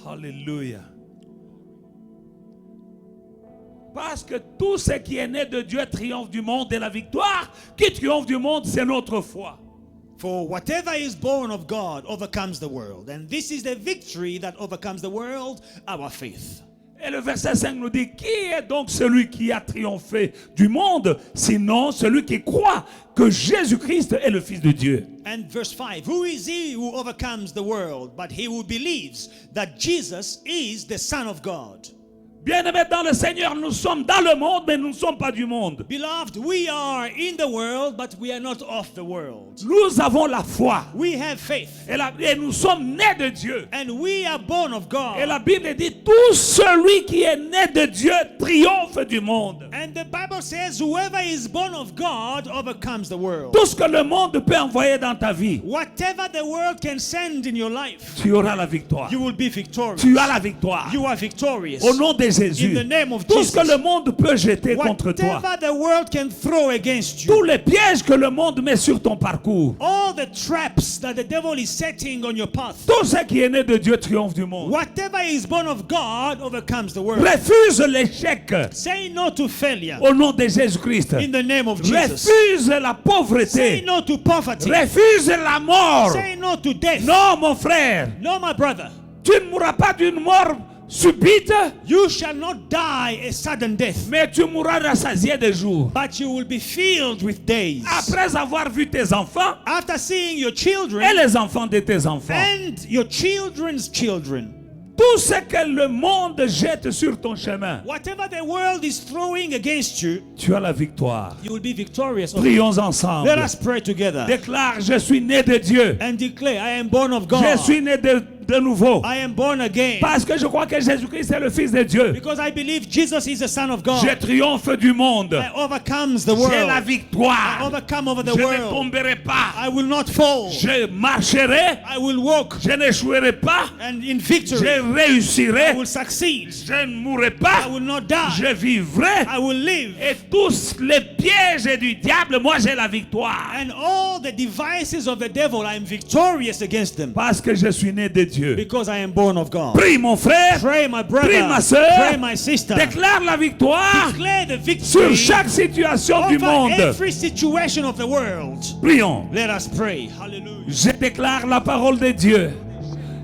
Alléluia. Parce que tout ce qui est né de Dieu triomphe du monde, et la victoire qui triomphe du monde, c'est notre foi. For whatever is born of God overcomes the world. And this is the victory that overcomes the world, our faith. Et le verset 5 nous dit, qui est donc celui qui a triomphé du monde, sinon celui qui croit que Jésus-Christ est le Fils de Dieu. And verse 5, who is he who overcomes the world, but he who believes that Jesus is the Son of God? Bien-aimés dans le Seigneur, nous sommes dans le monde, mais nous ne sommes pas du monde. Beloved, we are in the world, but we are not of the world. Nous avons la foi. We have faith. Et nous sommes nés de Dieu. And we are born of God. Et la Bible dit, tout celui qui est né de Dieu triomphe du monde. And the Bible says, whoever is born of God overcomes the world. Tout ce que le monde peut envoyer dans ta vie, Whatever the world can send in your life, tu auras la victoire. you will be victorious. Tu as la victoire. You are victorious. Au nom de Jésus. In the name of Tout ce que Jesus. le monde peut jeter contre toi, Whatever the world can throw against tous you, les pièges que le monde met sur ton parcours, all the traps that the devil is setting on your path, tout ce qui est né de Dieu triomphe du monde. whatever is born of God overcomes the world. Refuse l'échec Say no to failure au nom de Jésus-Christ. in the name of Jesus. Refuse la Say pauvreté. no to poverty. Refuse la mort. Say no to death. Non, mon frère, No, my brother. tu ne mourras pas d'une mort subite, You shall not die a sudden death, mais tu mourras rassasié de jours. but you will be filled with days. Après avoir vu tes enfants After seeing your et children les enfants de tes enfants, and your children's children, tout ce que le monde jette sur ton chemin, whatever the world is throwing against you, tu as la victoire. you will be victorious. Prions ensemble. Let us pray together Déclare, je suis né de Dieu. and declare, I am born of God. Je suis né de nouveau. I am born again. Parce que je crois que Jésus-Christ est le Fils de Dieu. Because I believe Jesus is the Son of Je God. triomphe du monde. I overcomes the J'ai la world. I victoire. overcome over the Je ne world. tomberai pas. I will not fall. Je marcherai. I will walk. Je n'échouerai pas. And in Je victory, I réussirai. will succeed. Je ne mourrai I pas. will not die. Je vivrai. I will live. Et tous les pièges du diable, moi j'ai la victoire. And all the devices of the devil, I am victorious against them. Parce que je suis né de Dieu. Because I am born of God. Prie mon frère. Pray, my brother. Prie ma soeur. Pray, my sister. Déclare la victoire Declare the sur victory chaque situation du over monde. every situation of the world. Prions. Let us pray. Hallelujah. Je déclare la parole de Dieu.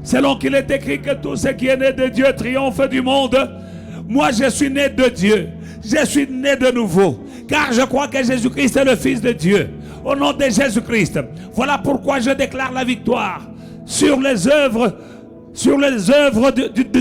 Selon qu'il est écrit que tout ce qui est né de Dieu triomphe du monde. Moi, je suis né de Dieu. Je suis né de nouveau. Car je crois que Jésus-Christ est le Fils de Dieu. Au nom de Jésus-Christ. Voilà pourquoi je déclare la victoire sur les œuvres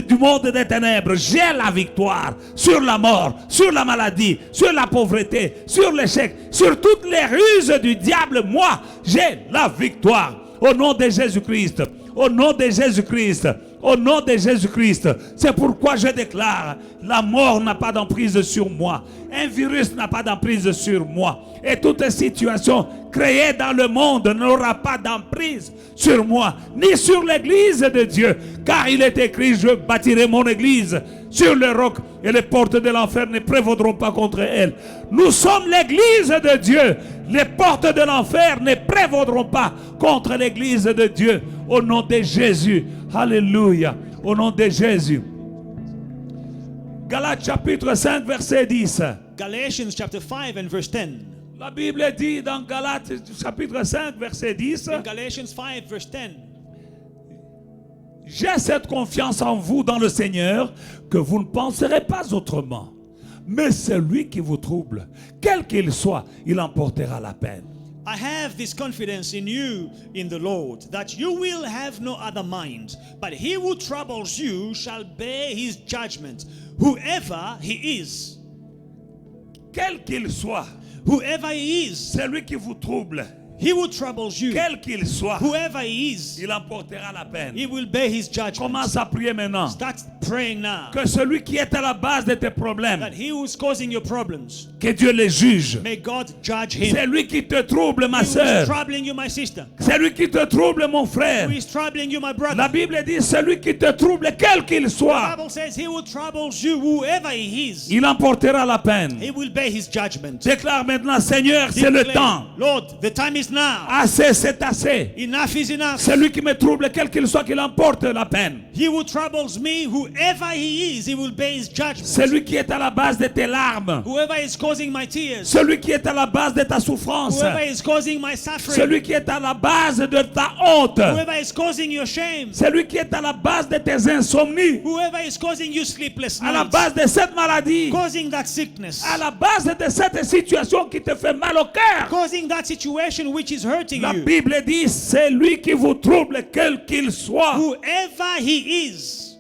du monde des ténèbres. J'ai la victoire sur la mort, sur la maladie, sur la pauvreté, sur l'échec, sur toutes les ruses du diable. Moi, j'ai la victoire. Au nom de Jésus-Christ. Au nom de Jésus-Christ. Au nom de Jésus-Christ. C'est pourquoi je déclare, la mort n'a pas d'emprise sur moi. Un virus n'a pas d'emprise sur moi. Et toute situation créée dans le monde n'aura pas d'emprise sur moi, ni sur l'église de Dieu. Car il est écrit, je bâtirai mon église sur le roc et les portes de l'enfer ne prévaudront pas contre elle. Nous sommes l'église de Dieu. Les portes de l'enfer ne prévaudront pas contre l'église de Dieu. Au nom de Jésus. Alléluia. Au nom de Jésus. Galates chapitre 5 verset 10. Galatians chapter 5 and verse 10. La Bible dit dans Galates chapitre 5 verset 10. In Galatians 5 verse 10. J'ai cette confiance en vous dans le Seigneur que vous ne penserez pas autrement. Mais celui qui vous trouble, quel qu'il soit, il emportera la peine. I have this confidence in you in the Lord, that you will have no other mind, but he who troubles you shall bear his judgment, whoever he is. Quel qu'il soit, Whoever he is, celui qui vous trouble, He who troubles you, quel qu'il soit, whoever he is, il emportera la peine. he will bear his judgment. Commence à prier maintenant. Start praying now. Que celui qui est à la base de tes problèmes, That he who is causing your problems, que Dieu les juge. may God judge him. C'est lui qui te trouble, ma He who is soeur. troubling you, my sister. C'est lui qui te trouble, mon frère. Who is troubling you, my brother. La Bible dit, celui qui te trouble, quel qu'il The soit, Bible says, he who troubles you, whoever he is, il emportera la peine. he will bear his judgment. Déclare maintenant, Seigneur, c'est le Declare, temps. Lord, the time is now. Assez, c'est assez. Enough is enough. Celui qui me trouble, quel qu'il soit, qu'il emporte la peine. He who troubles me, whoever he is, he will bear his judgment. Celui qui est à la base de tes larmes. Whoever is causing my tears, Celui qui est à la base de ta souffrance. whoever is causing my suffering, Celui qui est à la base de ta honte. whoever is causing your shame, Celui qui est à la base de tes insomnies. whoever is causing you sleepless À la nights, base de cette maladie. causing that sickness, À la base de cette situation qui te fait mal au cœur. causing that situation which is hurting La you. Bible dit, c'est lui qui vous trouble, quel qu'il soit. Whoever he is,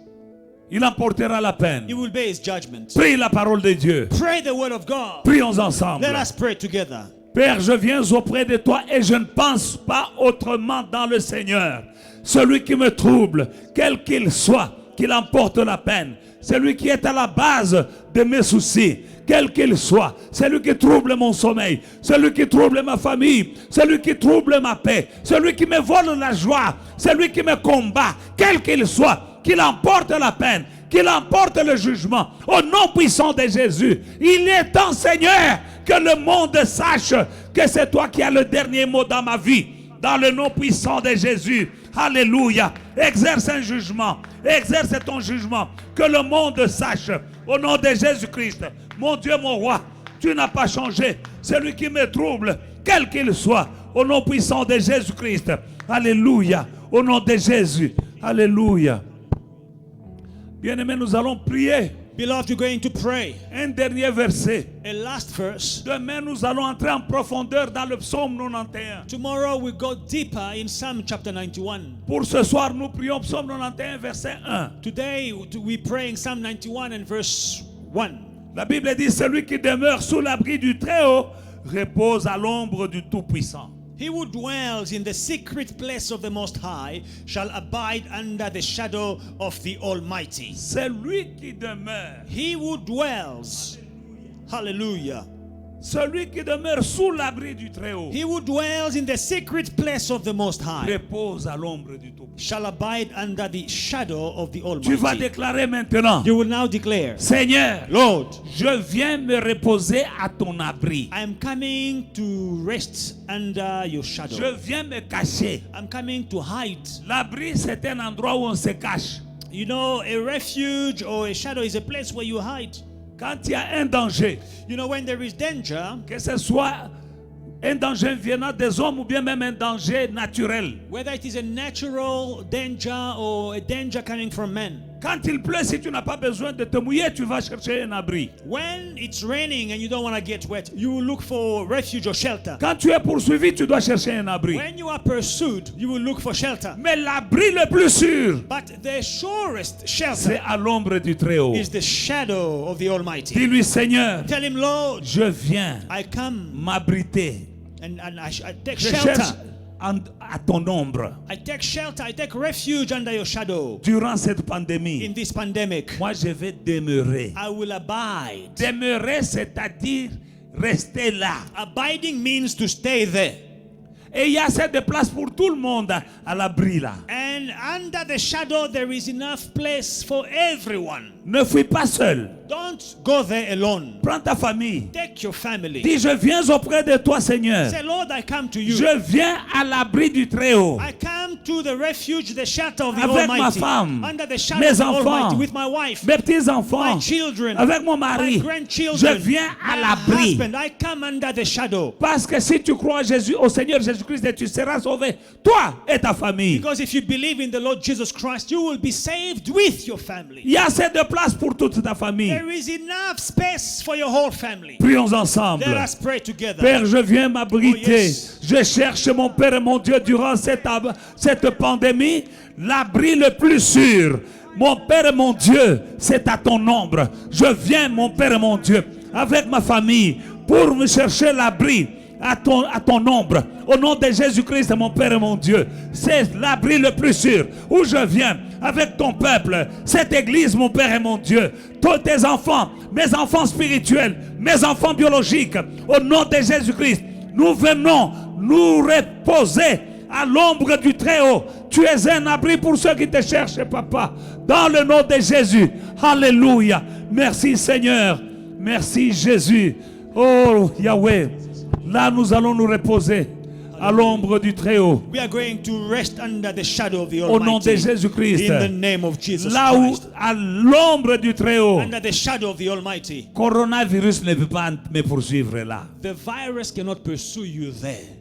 Il emportera la peine. he will bear his judgment. Prie la parole de Dieu. Pray the word of God. Prions ensemble. Let us pray together. Père, je viens auprès de toi et je ne pense pas autrement dans le Seigneur. Celui qui me trouble, quel qu'il soit, qu'il emporte la peine. Celui qui est à la base de mes soucis, quel qu'il soit. Celui qui trouble mon sommeil. Celui qui trouble ma famille. Celui qui trouble ma paix. Celui qui me vole la joie. Celui qui me combat, quel qu'il soit. Qu'il emporte la peine. Qu'il emporte le jugement. Au nom puissant de Jésus. Il est temps, Seigneur, que le monde sache que c'est toi qui as le dernier mot dans ma vie. Dans le nom puissant de Jésus. Alléluia. Exerce un jugement. Exerce ton jugement. Que le monde sache. Au nom de Jésus-Christ. Mon Dieu, mon roi, tu n'as pas changé. Celui qui me trouble, quel qu'il soit. Au nom puissant de Jésus-Christ. Alléluia. Au nom de Jésus. Alléluia. Bien-aimés, nous allons prier. Beloved, we're going to pray. Un dernier verset. A last verse. Demain, nous allons entrer en profondeur dans le psaume 91. Tomorrow we go deeper in Psalm chapter 91. Pour ce soir, nous prions psaume 91, verset 1. Today we pray in Psalm 91 and verse 1. La Bible dit, celui qui demeure sous l'abri du Très-Haut repose à l'ombre du Tout-Puissant. He who dwells in the secret place of the Most High shall abide under the shadow of the Almighty. Celui qui demeure, He who dwells, hallelujah. celui qui demeure sous l'abri du Très-Haut He who dwells in the secret place of the Most High repose à l'ombre du Tout-Puissant. shall abide under the shadow of the Tu vas Almighty. déclarer maintenant, You will now declare, Seigneur, Lord, je viens me reposer à ton abri. I am coming to rest under your Je shadow. viens me cacher. I'm coming to hide. L'abri, c'est un endroit où on se cache. You know, a refuge or a shadow is a place where you hide. Quand il y a un danger, You know, when there is danger, que ce soit un danger venant des hommes ou bien même un danger naturel. whether it is a natural danger or a danger coming from men. Quand il pleut, si tu n'as pas besoin de te mouiller, tu vas chercher un abri. When it's raining and you don't want to get wet, you will look for refuge or shelter. Quand tu es poursuivi, tu dois chercher un abri. When you are pursued, you will look for shelter. Mais l'abri le plus sûr, But the surest shelter c'est à l'ombre du Très-Haut. is the shadow of the Almighty. Dis-lui, Seigneur, Tell him, Lord, je viens I come m'abriter. and I take Je cherche shelter. à ton ombre. I take shelter. I take refuge under your shadow. Durant cette pandémie, In this pandemic, moi je vais demeurer. I will abide. Demeurer, c'est-à-dire rester là. Abiding means to stay there. Et il y a assez de place pour tout le monde à l'abri là. And under the shadow, there is enough place for everyone. Ne fuis pas seul. Don't go there alone. Prends ta famille. Take your family. Dis, je viens auprès de toi, Seigneur. Say, Lord, I come to you. Je viens à l'abri du Très-Haut. I come to the refuge, the shelter of the Avec ma Almighty. femme, Under the shadow mes of the enfants, Almighty, with my wife, mes petits-enfants, my children, avec mon my mari. grandchildren, Je viens à my l'abri. husband. I come under the shadow. Parce que si tu crois Jésus, au Seigneur Jésus-Christ, tu seras sauvé, toi et ta famille. Because if you believe in the Lord Jesus Christ, you will be saved with your family. Il y a assez de place pour toute ta famille. There is enough space for your whole family. Prions ensemble. Let us pray together. Père, je viens m'abriter. Oh, yes. Je cherche mon Père et mon Dieu durant cette pandémie, l'abri le plus sûr. Mon Père et mon Dieu, c'est à ton ombre. Je viens, mon Père et mon Dieu, avec ma famille, pour me chercher l'abri. à ton ombre. Au nom de Jésus-Christ, mon Père et mon Dieu, c'est l'abri le plus sûr où je viens avec ton peuple, cette église, mon Père et mon Dieu, tous tes enfants, mes enfants spirituels, mes enfants biologiques, au nom de Jésus-Christ, nous venons nous reposer à l'ombre du Très-Haut. Tu es un abri pour ceux qui te cherchent, papa, dans le nom de Jésus. Alléluia. Merci Seigneur. Merci Jésus. Oh Yahweh. Là nous allons nous reposer à l'ombre du Très-Haut. We are going to rest under the shadow of the Au nom de Almighty. Jésus-Christ. In the name of Jesus Là où, Christ. à l'ombre du Très-Haut, Under the shadow of the Almighty. coronavirus ne peut pas me poursuivre là. The virus cannot pursue you there.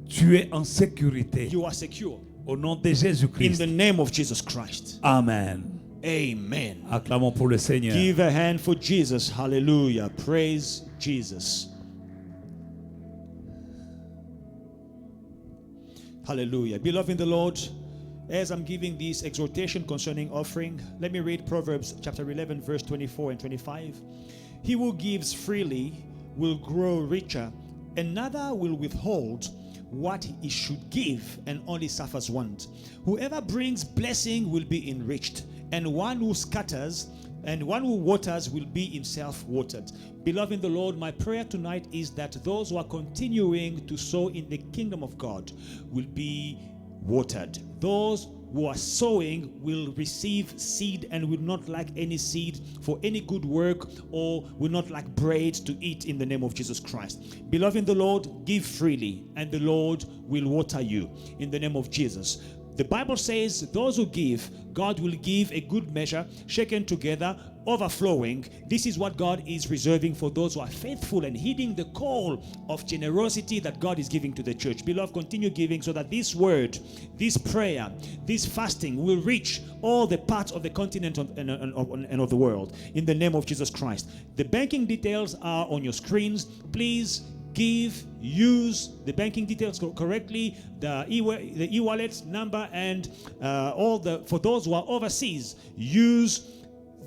Tu es en sécurité. You are secure. Au nom de In Jésus-Christ. the name of Jesus Christ. Amen. Amen. Acclamons pour le Seigneur. Give a hand for Jesus. Hallelujah. Praise Jesus. Hallelujah. Beloved in the Lord, as I'm giving this exhortation concerning offering, let me read Proverbs chapter 11, verse 24 and 25. He who gives freely will grow richer. Another will withhold what he should give and only suffers want. Whoever brings blessing will be enriched, and one who scatters and one who waters will be himself watered. Beloved in the Lord, my prayer tonight is that those who are continuing to sow in the kingdom of God will be watered. Those who are sowing will receive seed and will not lack any seed for any good work, or will not lack bread to eat in the name of Jesus Christ. Beloved in the Lord, give freely and the Lord will water you in the name of Jesus. The Bible says those who give, God will give a good measure, shaken together, overflowing. This is what God is reserving for those who are faithful and heeding the call of generosity that God is giving to the church. Beloved, continue giving so that this word, this prayer, this fasting will reach all the parts of the continent and of the world in the name of Jesus Christ. The banking details are on your screens. Please give, use the banking details correctly, the e-wallet number, and for those who are overseas, use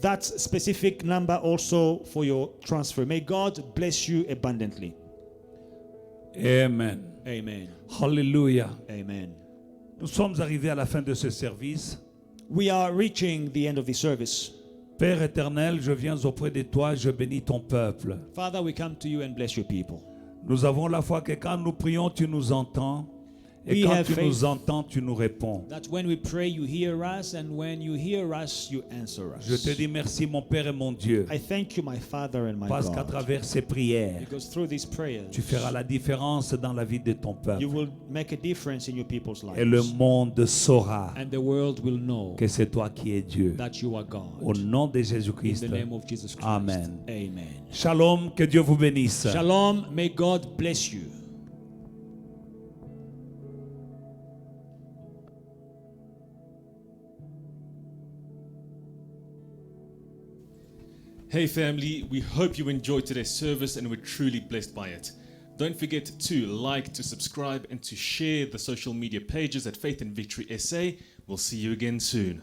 that specific number also for your transfer. May God bless you abundantly. Amen. Amen. Hallelujah. Amen. Nous sommes arrivés à la fin de ce service. We are reaching the end of the service. Père éternel, je viens auprès de toi, je bénis ton peuple. Father, we come to you and bless your people. Nous avons la foi que quand nous prions, tu nous entends. Et We quand have tu faith. nous entends, tu nous réponds. That when we pray, you hear us, and when you hear us, you answer us. Je te dis merci, mon Père et mon Dieu, I thank you, my Father and my parce qu'à God, travers ces prières, because through these prayers, tu feras la différence dans la vie de ton you peuple. will make a difference in your people's Et le lives. monde saura And the world will know que c'est toi qui es Dieu. that you are God. Au nom de In Jésus-Christ. the name of Jesus Christ. Amen. Amen. Shalom, que Dieu vous bénisse. Shalom. May God bless you. Hey family, we hope you enjoyed today's service and were truly blessed by it. Don't forget to like, to subscribe, and to share the social media pages at Faith and Victory SA. We'll see you again soon.